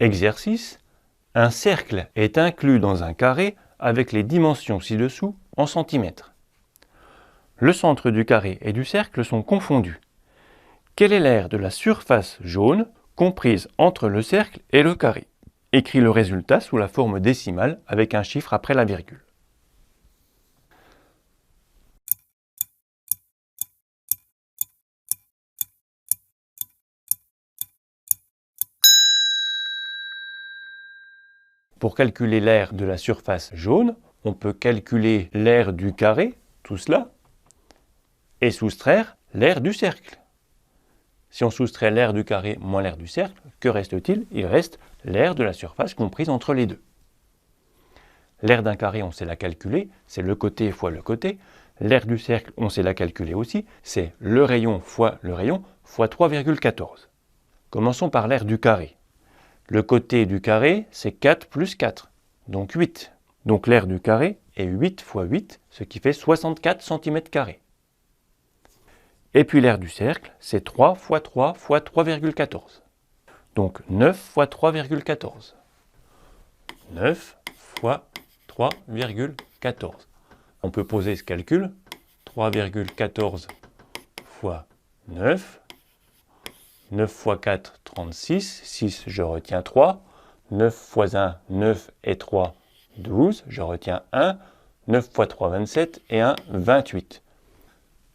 Exercice. Un cercle est inclus dans un carré avec les dimensions ci-dessous en centimètres. Le centre du carré et du cercle sont confondus. Quel est l'aire de la surface jaune comprise entre le cercle et le carré? Écris le résultat sous la forme décimale avec un chiffre après la virgule. Pour calculer l'aire de la surface jaune, on peut calculer l'aire du carré, tout cela, et soustraire l'aire du cercle. Si on soustrait l'aire du carré moins l'aire du cercle, que reste-t-il? Il reste l'aire de la surface comprise entre les deux. L'aire d'un carré, on sait la calculer, c'est le côté fois le côté. L'aire du cercle, on sait la calculer aussi, c'est le rayon fois 3,14. Commençons par l'aire du carré. Le côté du carré, c'est 4 plus 4, donc 8. Donc l'aire du carré est 8 fois 8, ce qui fait 64 cm². Et puis l'aire du cercle, c'est 3 fois 3 fois 3,14. Donc 9 fois 3,14. 9 fois 3,14. On peut poser ce calcul. 3,14 fois 9. 9 fois 4, 36. 6, je retiens 3. 9 fois 1, 9 et 3, 12. Je retiens 1. 9 fois 3, 27 et 1, 28.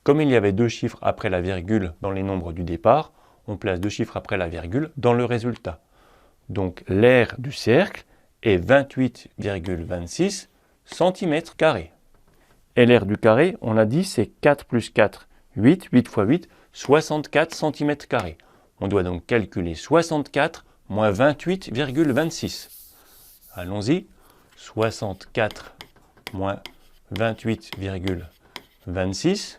Comme il y avait deux chiffres après la virgule dans les nombres du départ, on place deux chiffres après la virgule dans le résultat. Donc l'aire du cercle est 28,26 cm². Et l'aire du carré, on a dit, c'est 4 plus 4, 8, 8 fois 8, 64 cm². On doit donc calculer 64 moins 28,26. Allons-y. 64 moins 28,26.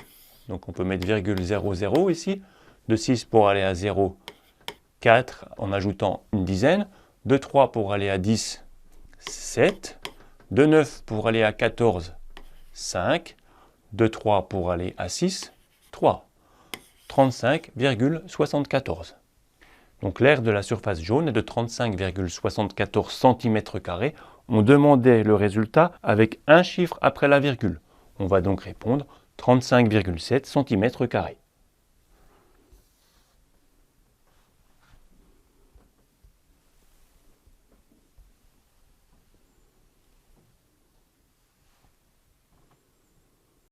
Donc on peut mettre virgule 00 ici. De 6 pour aller à 0, 4 en ajoutant une dizaine. De 3 pour aller à 10, 7. De 9 pour aller à 14, 5. De 3 pour aller à 6, 3. 35,74. Donc l'aire de la surface jaune est de 35,74 cm². On demandait le résultat avec un chiffre après la virgule. On va donc répondre 35,7 cm².